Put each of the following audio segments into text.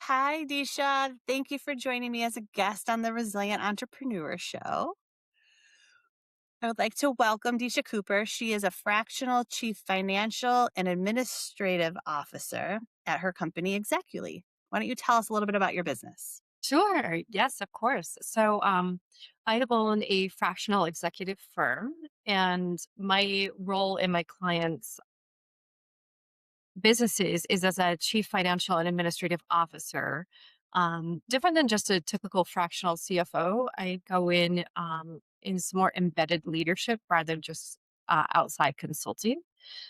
Hi, Disha. Thank you for joining me as a guest on the Resilient Entrepreneur Show. I would like to welcome Disha Cooper. She is a fractional chief financial and administrative officer at her company, Execuli. Why don't you tell us a little bit about your business? Sure. Yes, of course. I own a fractional executive firm, and my role in my clients' businesses is as a chief financial and administrative officer. Different than just a typical fractional CFO, I go in some more embedded leadership rather than just outside consulting.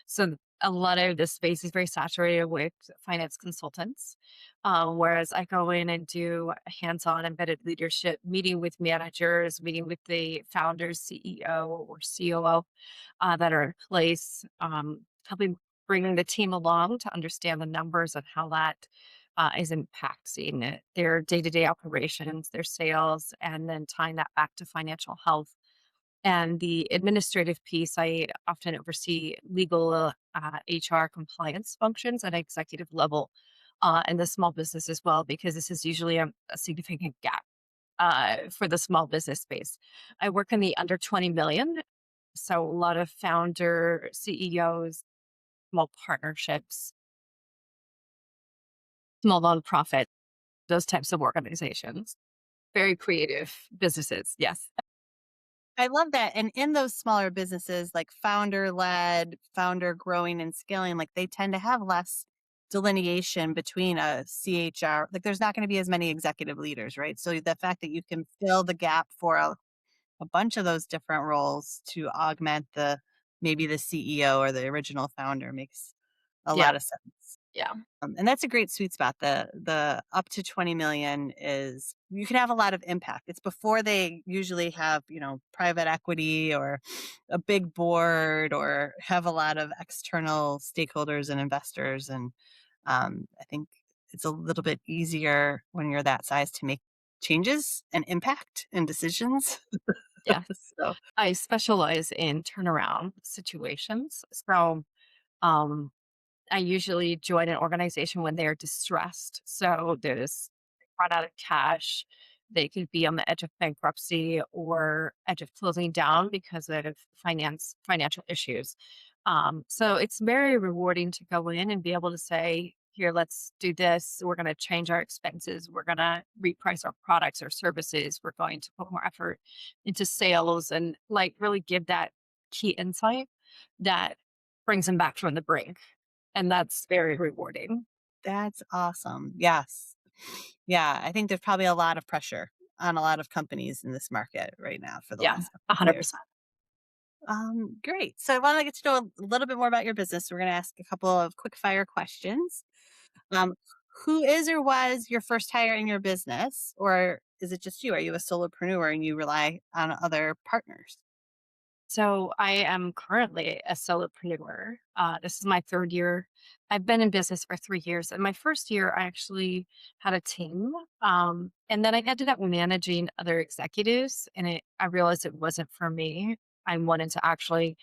So a lot of the space is very saturated with finance consultants, whereas I go in and do hands-on embedded leadership, meeting with managers, meeting with the founders, CEO or COO that are in place, helping bringing the team along to understand the numbers and how that is impacting their day-to-day operations, their sales, and then tying that back to financial health. And the administrative piece, I often oversee legal, HR compliance functions at executive level, and the small business as well, because this is usually a significant gap for the small business space. I work in the under 20 million. So a lot of founder, CEOs, small partnerships, small nonprofit, those types of organizations. Very creative businesses. Yes. I love that. And in those smaller businesses, like founder led, founder growing and scaling, like they tend to have less delineation between a CHR. Like there's not going to be as many executive leaders, right? So the fact that you can fill the gap for a bunch of those different roles to augment the maybe the CEO or the original founder makes a Yeah. lot of sense. Yeah. And that's a great sweet spot. The up to 20 million is you can have a lot of impact. It's before they usually have, private equity or a big board or have a lot of external stakeholders and investors. And I think it's a little bit easier when you're that size to make changes and impact and decisions. Yes. So I specialize in turnaround situations. Um, I usually join an organization when they're distressed. So there's run out of cash. They could be on the edge of bankruptcy or edge of closing down because of financial issues. So it's very rewarding to go in and be able to say, here, let's do this. We're going to change our expenses. We're going to reprice our products or services. We're going to put more effort into sales and like really give that key insight that brings them back from the brink, and that's very rewarding. that's awesome. Yes. Yeah, I think there's probably a lot of pressure on a lot of companies in this market right now for the Yeah, last couple of years. 100%. Great. So I want to get to know a little bit more about your business. We're going to ask a couple of quick fire questions. Um, who is or was your first hire in your business, or is it just you? Are you a solopreneur and you rely on other partners? So I am currently a solopreneur. This is my third year. I've been in business for 3 years. And my first year, I actually had a team. And then I ended up managing other executives, and I realized it wasn't for me. I wanted to actually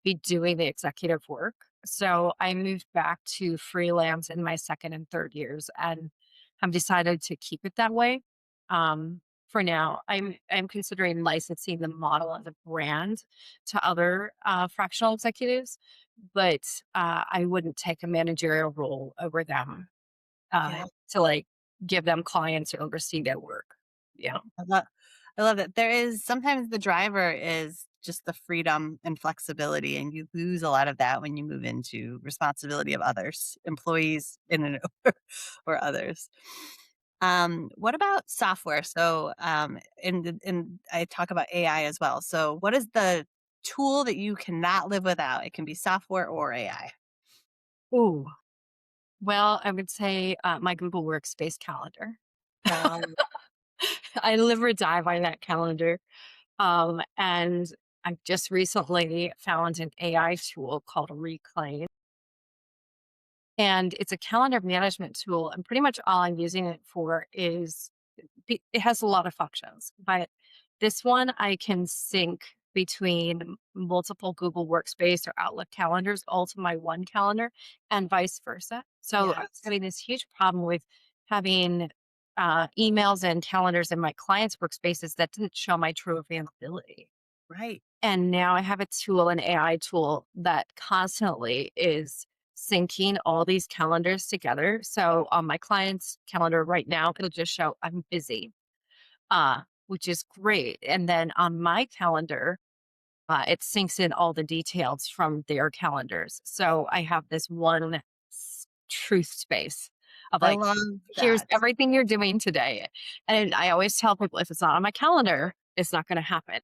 be doing the executive work. So I moved back to freelance in my second and third years and have decided to keep it that way. For now, I'm considering licensing the model as a brand to other fractional executives, but I wouldn't take a managerial role over them Yeah, to like give them clients or oversee their work. Yeah. I love, I love that. There is sometimes the driver is just the freedom and flexibility, and you lose a lot of that when you move into responsibility of others, employees in and or others. What about software? So, in I talk about AI as well. So, what is the tool that you cannot live without? It can be software or AI. Ooh. Well, I would say my Google Workspace calendar. Um, I live or die by that calendar. And I just recently found an AI tool called Reclaim. And it's a calendar management tool. And pretty much all I'm using it for is it has a lot of functions, but this one I can sync between multiple Google Workspace or Outlook calendars all to my one calendar and vice versa. So I was Yes. having this huge problem with having emails and calendars in my clients' workspaces that didn't show my true availability. Right. And now I have a tool, an AI tool that constantly is syncing all these calendars together. So on my client's calendar right now, it'll just show I'm busy, which is great. And then on my calendar, it syncs in all the details from their calendars. So I have this one truth space of I like, love here's that. everything you're doing today. And I always tell people if it's not on my calendar, it's not going to happen.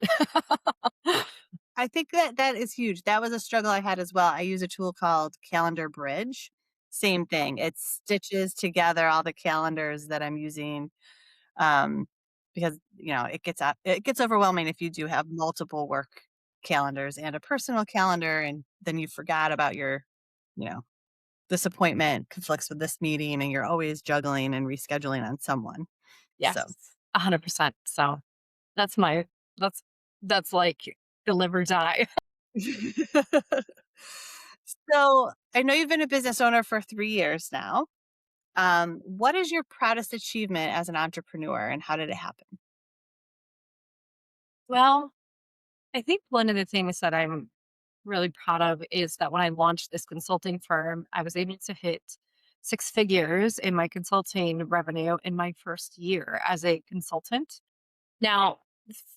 I think that that is huge. That was a struggle I had as well. I use a tool called Calendar Bridge. Same thing. It stitches together all the calendars that I'm using, um, because it gets overwhelming if you do have multiple work calendars and a personal calendar, and then you forgot about your, you know, this appointment conflicts with this meeting, and you're always juggling and rescheduling on someone. Yes, So 100%. So that's my, that's, that's like the live or die. So I know you've been a business owner for 3 years now. What is your proudest achievement as an entrepreneur and how did it happen? Well, I think one of the things that I'm really proud of is that when I launched this consulting firm, I was able to hit six figures in my consulting revenue in my first year as a consultant. Now,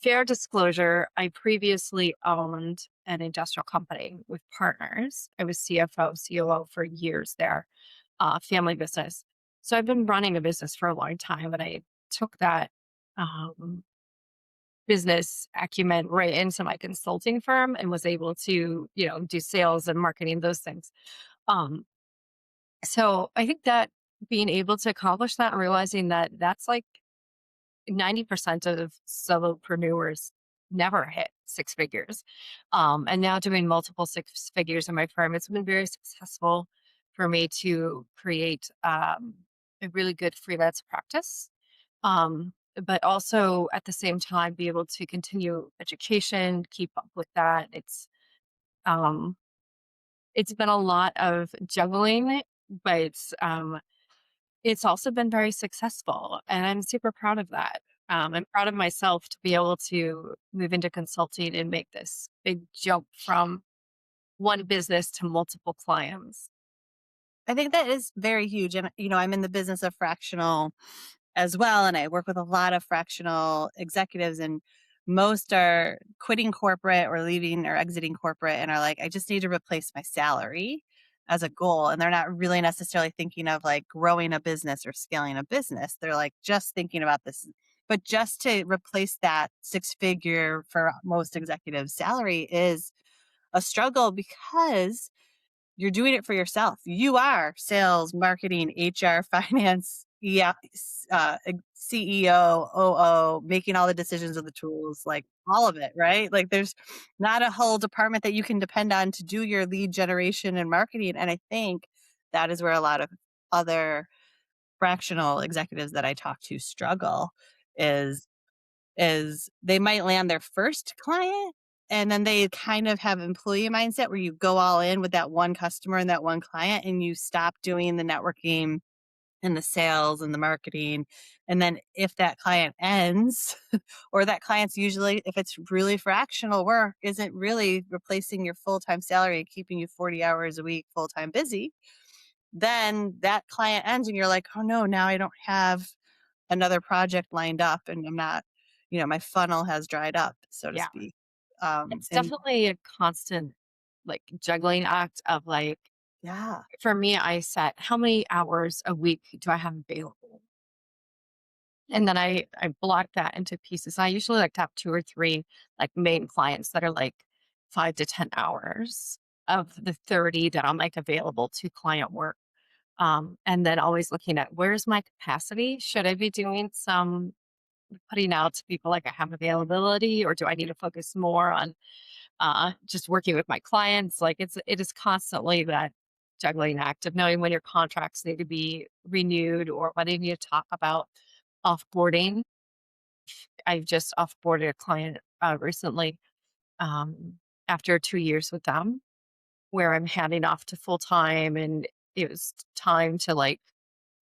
fair disclosure, I previously owned an industrial company with partners. I was CFO, COO for years there, family business. So I've been running a business for a long time, and I took that um, business acumen right into my consulting firm and was able to, do sales and marketing, those things. Um, so I think that being able to accomplish that and realizing that that's like 90% of solopreneurs never hit six figures. And now doing multiple six figures in my firm, it's been very successful for me to create a really good freelance practice. But also at the same time, be able to continue education, keep up with that. Um, it's been a lot of juggling, but it's also been very successful, and I'm super proud of that. I'm proud of myself to be able to move into consulting and make this big jump from one business to multiple clients. I think that is very huge. And, I'm in the business of fractional as well. And I work with a lot of fractional executives, and most are quitting corporate or leaving or exiting corporate and are like, I just need to replace my salary as a goal. And they're not really necessarily thinking of like growing a business or scaling a business. They're like just thinking about this. But just to replace that six figure for most executives salary is a struggle because you're doing it for yourself. You are sales, marketing, HR, finance, yeah, CEO, OO, making all the decisions of the tools, like all of it, right? Like there's not a whole department that you can depend on to do your lead generation and marketing. And I think that is where a lot of other fractional executives that I talk to struggle is they might land their first client, and then they kind of have employee mindset where you go all in with that one customer and that one client, and you stop doing the networking and the sales and the marketing. And then if that client ends, or that client's usually, if it's really fractional work, isn't really replacing your full-time salary and keeping you 40 hours a week full-time busy, then that client ends and you're like, oh no, now I don't have another project lined up, and I'm not, my funnel has dried up, so to Yeah. speak. It's And definitely a constant like juggling act of like, yeah, for me, I set how many hours a week do I have available? And then I block that into pieces. I usually like to have two or three like main clients that are like 5 to 10 hours of the 30 that I'm like available to client work. And then always looking at where's my capacity? Should I be doing some putting out to people like I have availability, or do I need to focus more on just working with my clients? Like it is constantly that juggling act of knowing when your contracts need to be renewed or when they need to talk about offboarding. I've just offboarded a client recently um, after 2 years with them, where I'm handing off to full time, and it was time to like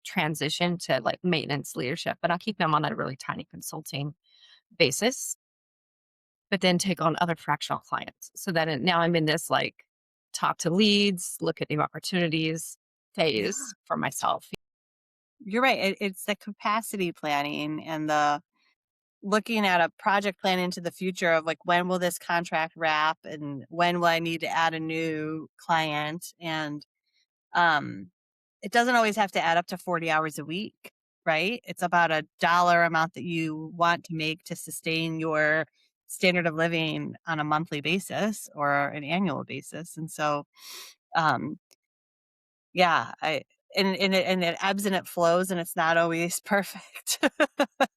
transition to like maintenance leadership, but I'll keep them on a really tiny consulting basis, but then take on other fractional clients. So that now I'm in this like talk to leads, look at new opportunities Yeah. phase for myself. You're right. It's the capacity planning and the looking at a project plan into the future of like, when will this contract wrap and when will I need to add a new client? And um, it doesn't always have to add up to 40 hours a week, right? It's about a dollar amount that you want to make to sustain your standard of living on a monthly basis or an annual basis. And so, um, yeah, and it ebbs and it flows, and it's not always perfect.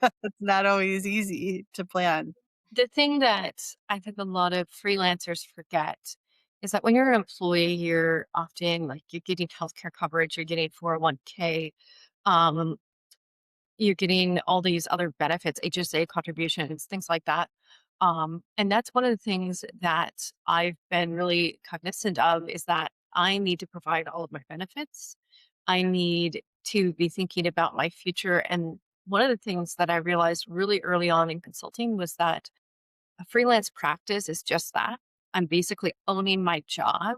It's not always easy to plan. The thing that I think a lot of freelancers forget is that when you're an employee, you're often like you're getting healthcare coverage, you're getting 401k, um, you're getting all these other benefits, HSA contributions, things like that. And that's one of the things that I've been really cognizant of is that I need to provide all of my benefits. I need to be thinking about my future. And one of the things that I realized really early on in consulting was that a freelance practice is just that. I'm basically owning my job.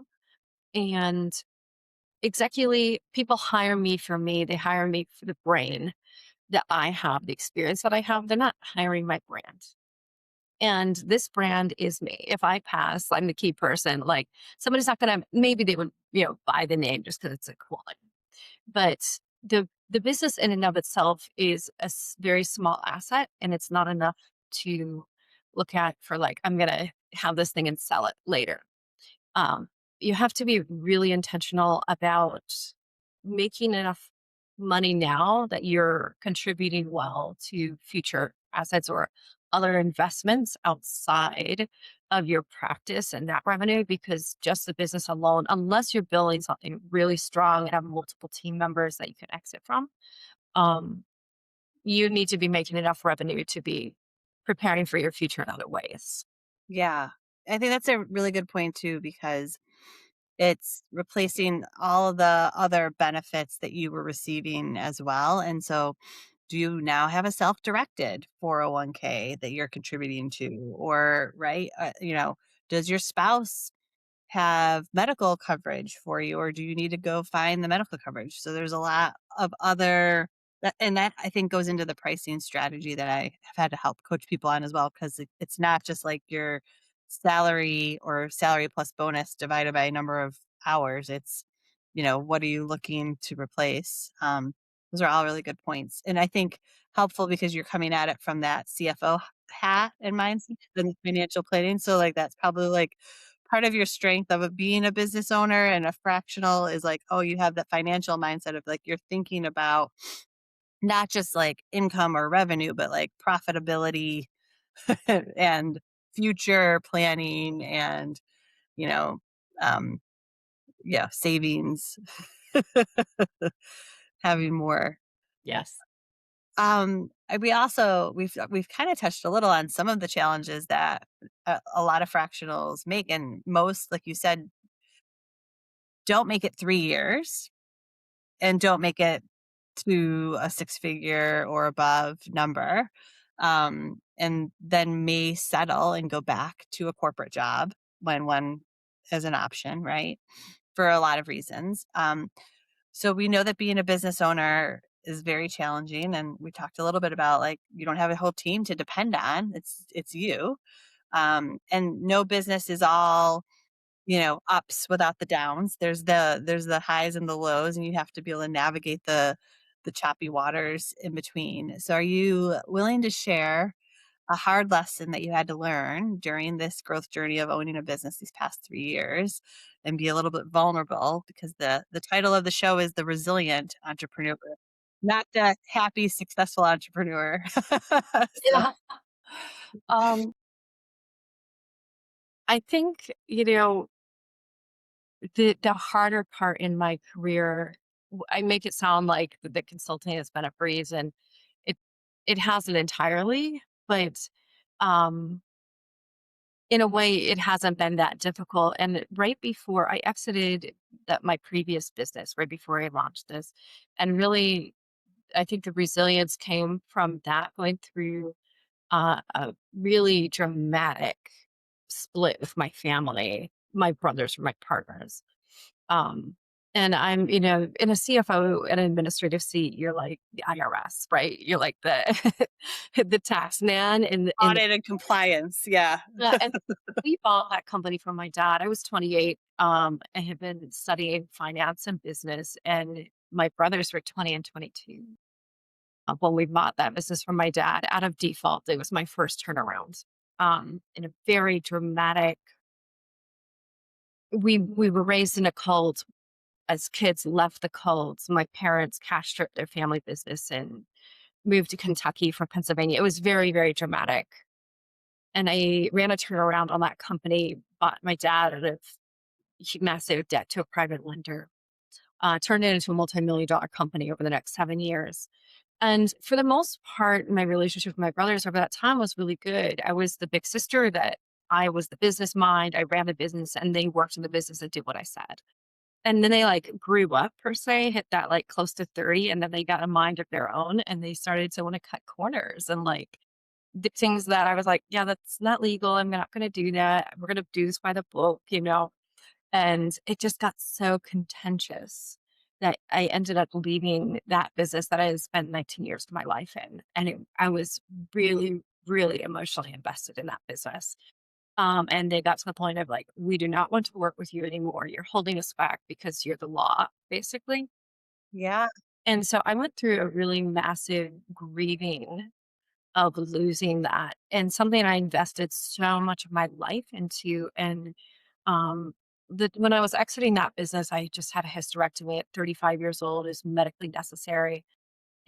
And executively, people hire me for me. They hire me for the brain that I have, the experience that I have. They're not hiring my brand. And this brand is me. If I pass, I'm the key person. Like somebody's not gonna maybe they would, buy the name just because it's a cool name. But the business in and of itself is a very small asset and it's not enough to look at for like, I'm gonna have this thing and sell it later. Um, you have to be really intentional about making enough money now that you're contributing well to future assets or other investments outside of your practice and that revenue because just the business alone, unless you're building something really strong and have multiple team members that you can exit from, um, you need to be making enough revenue to be preparing for your future in other ways. Yeah. I think that's a really good point too, because it's replacing all of the other benefits that you were receiving as well. And so, do you now have a self-directed 401k that you're contributing to? Or, right? Does your spouse have medical coverage for you, or do you need to go find the medical coverage? So there's a lot of other and that I think goes into the pricing strategy that I have had to help coach people on as well, because it's not just like your salary or salary plus bonus divided by a number of hours. It's, what are you looking to replace? Those are all really good points. And I think helpful because you're coming at it from that CFO hat and mindset and financial planning. So like that's probably like part of your strength of being a business owner, and a fractional is like, oh, you have that financial mindset of like you're thinking about not just like income or revenue, but like profitability and future planning and, you know, um, yeah, savings, having more. Yes. We've kind of touched a little on some of the challenges that a lot of fractionals make, and most, like you said, don't make it 3 years and don't make it to a six figure or above number. And then may settle and go back to a corporate job when one is an option, right? For a lot of reasons. So we know that being a business owner is very challenging. And we talked a little bit about like you don't have a whole team to depend on. It's you. And no business is all, ups without the downs. There's the highs and the lows, and you have to be able to navigate the choppy waters in between. So are you willing to share a hard lesson that you had to learn during this growth journey of owning a business these past 3 years, and be a little bit vulnerable, because the title of the show is The Resilient Entrepreneur, not the happy, successful entrepreneur. So Yeah. Um, I think, the harder part in my career, I make it sound like the consulting has been a breeze, and it it hasn't entirely, but um, in a way, it hasn't been that difficult. And right before I exited my previous business, right before I launched this, and really I think the resilience came from that going through a really dramatic split with my family. My brothers were my partners. Um, and I'm, in a CFO, an administrative seat, you're like the IRS, right? You're like the the tax man in Audit and compliance, yeah. and we bought that company from my dad. I was 28. I had been studying finance and business, and my brothers were 20 and 22 when we bought that business from my dad out of default. It was my first turnaround. In a very dramatic. We were raised in a cult. As kids, left the cult. My parents cash stripped their family business and moved to Kentucky from Pennsylvania. It was very, very dramatic. And I ran a turnaround on that company, bought my dad out of massive debt to a private lender, turned it into a multi-million dollar company over the next 7 years. And for the most part, my relationship with my brothers over that time was really good. I was the big sister that I was the business mind. I ran the business and they worked in the business and did what I said. And then they like grew up per se, hit that like close to 30, and then they got a mind of their own and they started to want to cut corners and like did things that I was like, yeah, that's not legal. I'm not going to do that. We're going to do this by the book. And it just got so contentious that I ended up leaving that business that I had spent 19 years of my life in. And I was really, really emotionally invested in that business. And they got to the point of like, we do not want to work with you anymore. You're holding us back because you're the law, basically. Yeah. And so I went through a really massive grieving of losing that and something I invested so much of my life into. And um, when I was exiting that business, I just had a hysterectomy at 35 years old. Is medically necessary.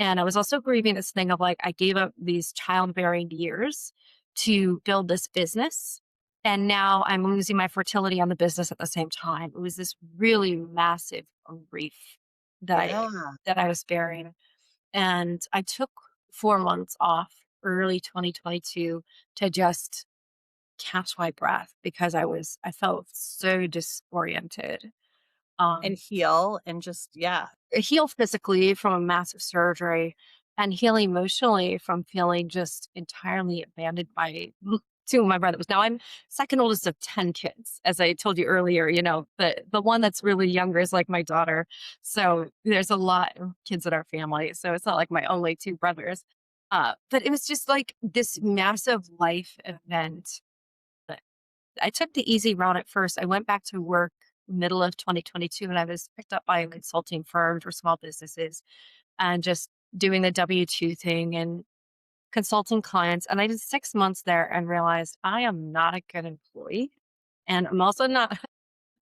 And I was also grieving this thing of like, I gave up these childbearing years to build this business. And now I'm losing my fertility on the business at the same time. It was this really massive grief that Yeah. I was bearing. And I took 4 months off early 2022 to just catch my breath because I felt so disoriented. And Um, heal and just yeah. Heal physically from a massive surgery and heal emotionally from feeling just entirely abandoned by two of my brothers. Now I'm second oldest of 10 kids. As I told you earlier, the one that's really younger is like my daughter. So there's a lot of kids in our family. So it's not like my only two brothers. But it was just like this massive life event. I took the easy route at first. I went back to work middle of 2022 and I was picked up by a consulting firm for small businesses and just doing the W-2 thing and consulting clients. And I did 6 months there and realized I am not a good employee. And I'm also not,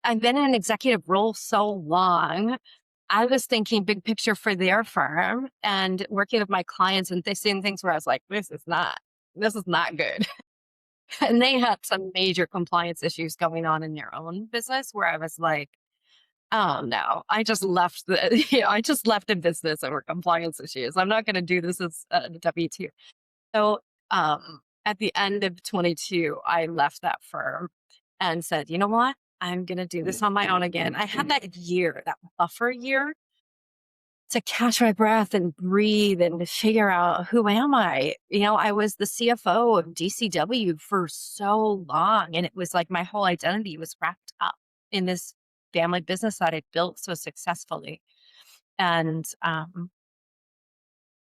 I've been in an executive role so long. I was thinking big picture for their firm and working with my clients and they seeing things where I was like, this is not good. And they had some major compliance issues going on in their own business where I was like, oh no, I just left I just left the business over compliance issues. I'm not going to do this as a W-2. So, at the end of 22, I left that firm and said, you know what? I'm going to do this on my own again. I had that year, that buffer year to catch my breath and breathe and to figure out who am I? I was the CFO of DCW for so long. And it was like my whole identity was wrapped up in this family business that I built so successfully. And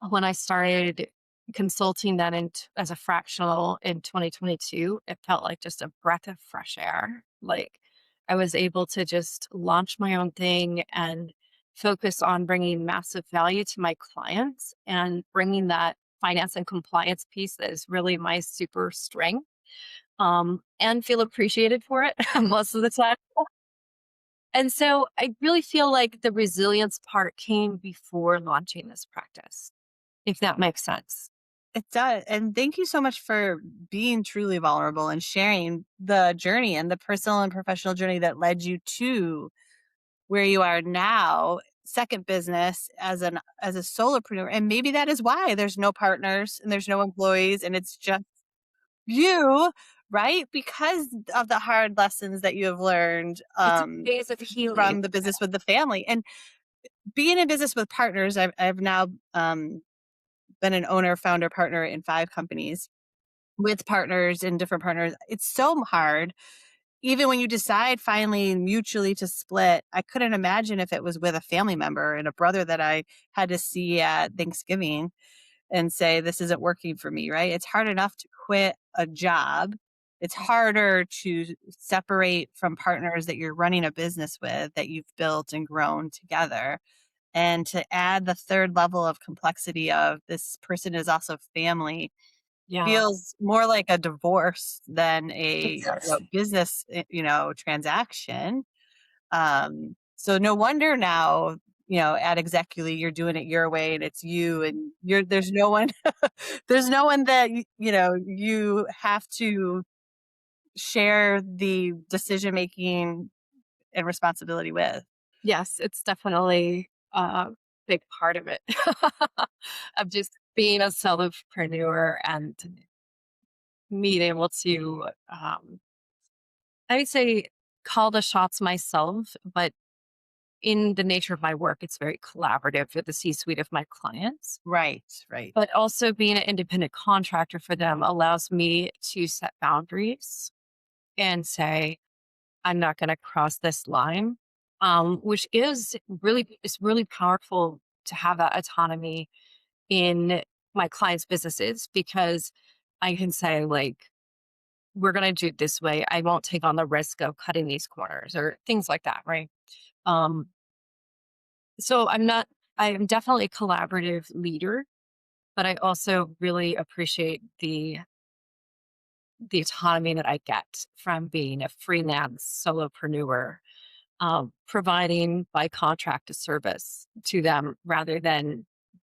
when I started consulting then as a fractional in 2022, it felt like just a breath of fresh air. Like I was able to just launch my own thing and focus on bringing massive value to my clients and bringing that finance and compliance piece that is really my super strength, and feel appreciated for it most of the time. And so I really feel like the resilience part came before launching this practice, if that makes sense. It does. And thank you so much for being truly vulnerable and sharing the journey and the personal and professional journey that led you to where you are now, second business as a solopreneur. And maybe that is why there's no partners and there's no employees and it's just you, right? Because of the hard lessons that you have learned It's a phase of healing. from the business with the family. And being in business with partners, I've now been an owner, founder, partner in 5 companies with partners and different partners. It's so hard. Even when you decide finally mutually to split, I couldn't imagine if it was with a family member and a brother that I had to see at Thanksgiving and say, this isn't working for me, right? It's hard enough to quit a job. It's harder to separate from partners that you're running a business with that you've built and grown together. And to add the third level of complexity of this person is also family Yeah. feels more like a divorce than a Yes. business transaction. So no wonder now, at Execuli, you're doing it your way and it's you and there's no one, there's no one that, you have to share the decision making and responsibility with. Yes, it's definitely a big part of it of just being a solopreneur and being able to, I would say, call the shots myself, but in the nature of my work, it's very collaborative with the C suite of my clients. Right, right. But also being an independent contractor for them allows me to set boundaries and say, I'm not going to cross this line, which is really powerful to have that autonomy in my clients' businesses because I can say like, we're going to do it this way. I won't take on the risk of cutting these corners or things like that. Right. Um, so I am definitely a collaborative leader, but I also really appreciate the autonomy that I get from being a freelance solopreneur, providing by contract a service to them rather than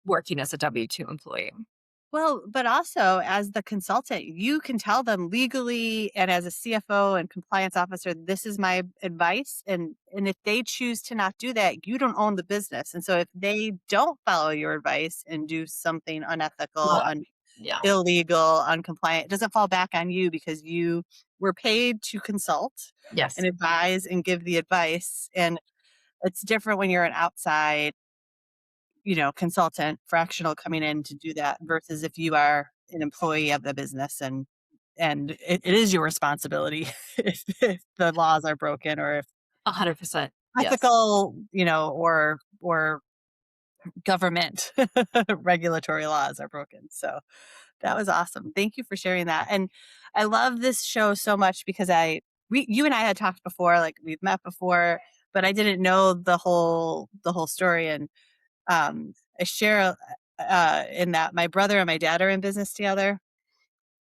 working as a W-2 employee. Well, but also as the consultant, you can tell them legally and as a CFO and compliance officer, this is my advice. And if they choose to not do that, you don't own the business. And so if they don't follow your advice and do something unethical, Yeah. Yeah. illegal, uncompliant, it doesn't fall back on you because you were paid to consult Yes. and advise and give the advice. And it's different when you're an outside consultant, fractional coming in to do that versus if you are an employee of the business and it is your responsibility if the laws are broken or if 100%. Yes. ethical, or government regulatory laws are broken. So that was awesome. Thank you for sharing that. And I love this show so much because you and I had talked before, like we've met before, but I didn't know the whole story. And I share in that my brother and my dad are in business together.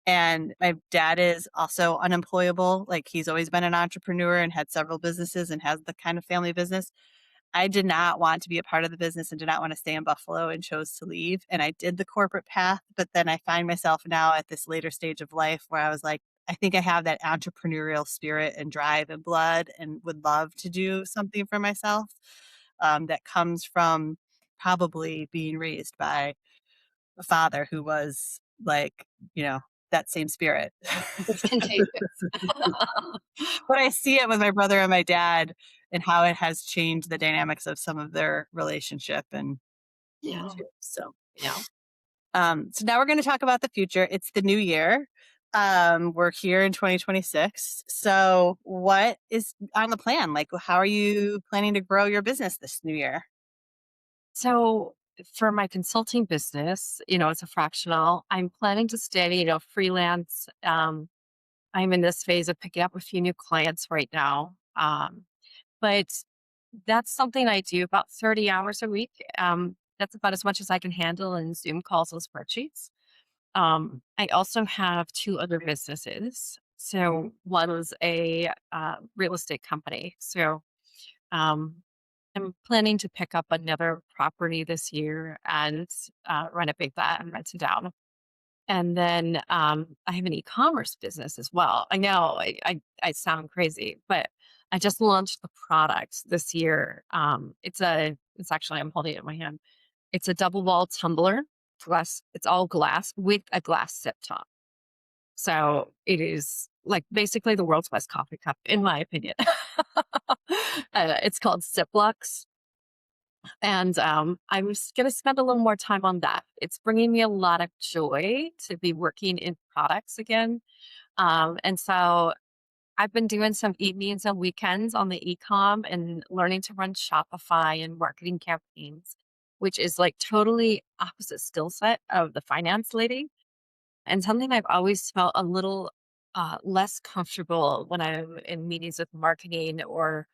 And my dad is also unemployable. Like he's always been an entrepreneur and had several businesses and has the kind of family business. I did not want to be a part of the business and did not want to stay in Buffalo and chose to leave. And I did the corporate path. But then I find myself now at this later stage of life where I was like, I think I have that entrepreneurial spirit and drive and blood and would love to do something for myself that comes from probably being raised by a father who was like, you know, that same spirit. It's contagious. But I see it with my brother and my dad and how it has changed the dynamics of some of their relationship and me Yeah. too. So, Yeah. so now we're going to talk about the future. It's the new year. We're here in 2026. So what is on the plan? Like, how are you planning to grow your business this new year? So for my consulting business, it's a fractional. I'm planning to stay, freelance. I'm in this phase of picking up a few new clients right now. But that's something I do about 30 hours a week. That's about as much as I can handle in Zoom calls and spreadsheets. I also have two other businesses. So one is a real estate company. So um, I'm planning to pick up another property this year and renovate that and rent it out. And then I have an e-commerce business as well. I know I sound crazy, but I just launched the product this year. It's actually I'm holding it in my hand. It's a double wall tumbler, glass. It's all glass with a glass sip top. So it is like basically the world's best coffee cup, in my opinion. It's called Siplux. And I was going to spend a little more time on that. It's bringing me a lot of joy to be working in products again. And so I've been doing some evenings and weekends on the e-com and learning to run Shopify and marketing campaigns, which is like totally opposite skill set of the finance lady and something I've always felt a little less comfortable when I'm in meetings with marketing or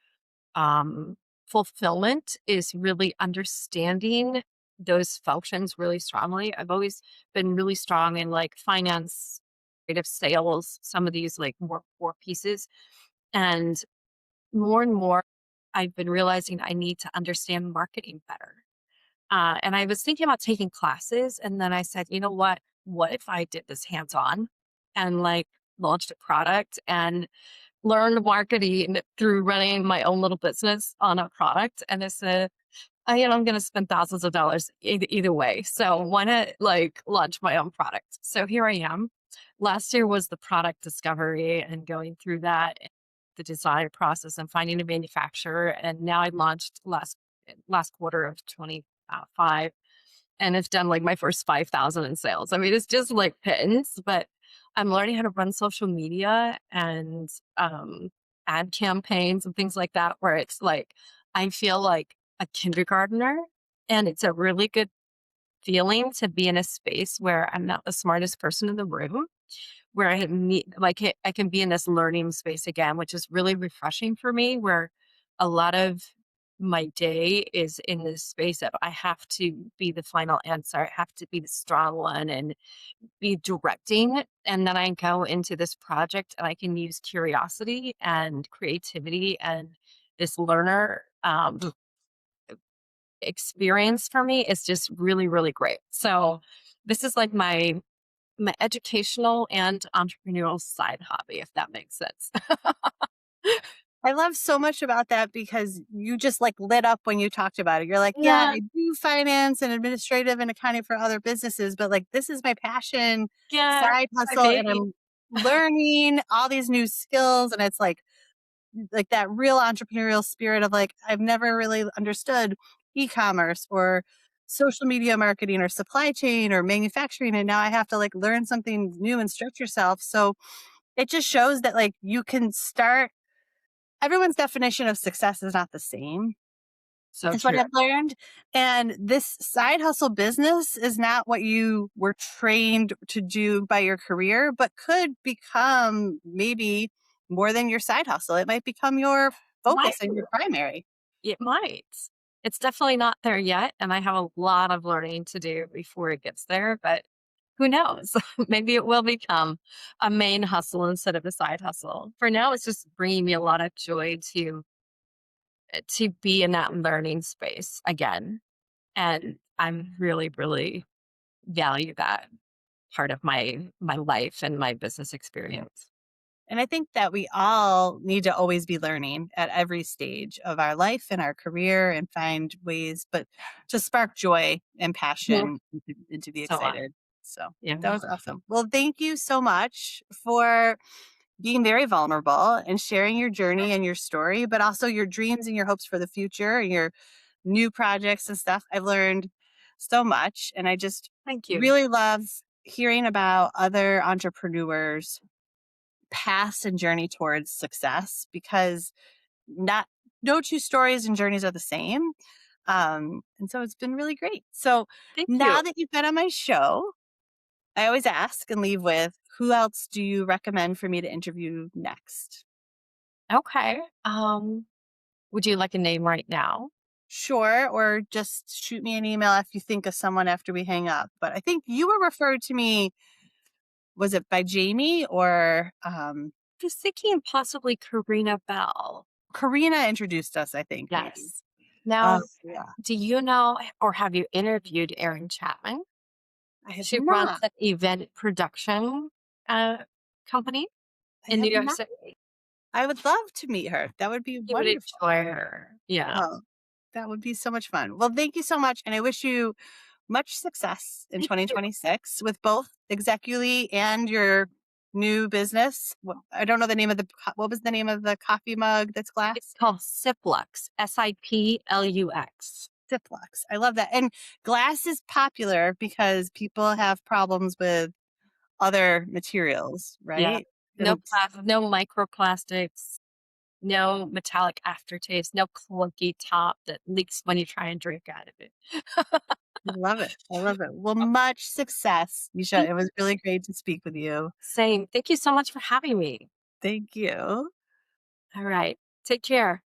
um, fulfillment is really understanding those functions really strongly. I've always been really strong in like finance, creative sales, some of these like more core pieces. And more, I've been realizing I need to understand marketing better. And I was thinking about taking classes, and then I said, you know what? What if I did this hands on and like launched a product and learned marketing through running my own little business on a product? And it's I'm going to spend thousands of dollars either way. So why not like launch my own product? So here I am. Last year was the product discovery and going through that, the design process and finding a manufacturer. And now I launched last quarter of 25 and it's done like my first 5,000 in sales. I mean, it's just like pittance, but I'm learning how to run social media and ad campaigns and things like that, where it's like I feel like a kindergartner, and it's a really good feeling to be in a space where I'm not the smartest person in the room, where I meet like I can be in this learning space again, which is really refreshing for me, where a lot of my day is in this space of I have to be the final answer. I have to be the strong one and be directing. And then I go into this project and I can use curiosity and creativity and this learner experience for me is just really, really great. So this is like my educational and entrepreneurial side hobby, if that makes sense. I love so much about that because you just like lit up when you talked about it. You're like, yeah, Yeah, I do finance and administrative and accounting for other businesses, but like this is my passion, yeah, side my hustle, and baby. I'm learning all these new skills. And it's like that real entrepreneurial spirit of like, I've never really understood e-commerce or social media marketing or supply chain or manufacturing. And now I have to like learn something new and stretch yourself. So it just shows that like you can start. Everyone's definition of success is not the same. So Is what true. I've learned. And this side hustle business is not what you were trained to do by your career, but could become maybe more than your side hustle. It might become your Might. focus and your primary. It might. It's definitely not there yet, and I have a lot of learning to do before it gets there, but who knows? Maybe it will become a main hustle instead of a side hustle. For now, it's just bringing me a lot of joy to be in that learning space again, and I'm really, really value that part of my life and my business experience. And I think that we all need to always be learning at every stage of our life and our career and find ways, but to spark joy and Mhm. passion and to be So, excited. So yeah. that was awesome. Well, thank you so much for being very vulnerable and sharing your journey and your story, but also your dreams and your hopes for the future and your new projects and stuff. I've learned so much. And I just Thank you. really love hearing about other entrepreneurs' paths and journey towards success because not no two stories and journeys are the same. And so it's been really great. So Thank now you. that you've been on my show, I always ask and leave with who else do you recommend for me to interview next? Okay. Would you like a name right now? Sure, or just shoot me an email if you think of someone after we hang up. But I think you were referred to me, was it by Jamie or Just thinking possibly Karina Bell. Karina introduced us, I think maybe. Yes. Now, Yeah. do you know or have you interviewed Erin Chapman? I have She runs not. an event production uh, company I in New have York not. City. I would love to meet her. That would be You would wonderful. enjoy her. Yeah. Oh, that would be so much fun. Well, thank you so much. And I wish you much success in Thank you. 2026 with both Execuli and your new business. I don't know the name of what was the name of the coffee mug that's It's glass? called Siplux, Siplux. Ziplocs. I love that. And glass is popular because people have problems with other materials, Yeah. right? No And no microplastics, no metallic aftertaste, no clunky top that leaks when you try and drink out of it. I love it. I love it. Well, much success, Nisha. Thank It was really great to speak with you. Same. Thank you so much for having me. Thank you. All right. Take care.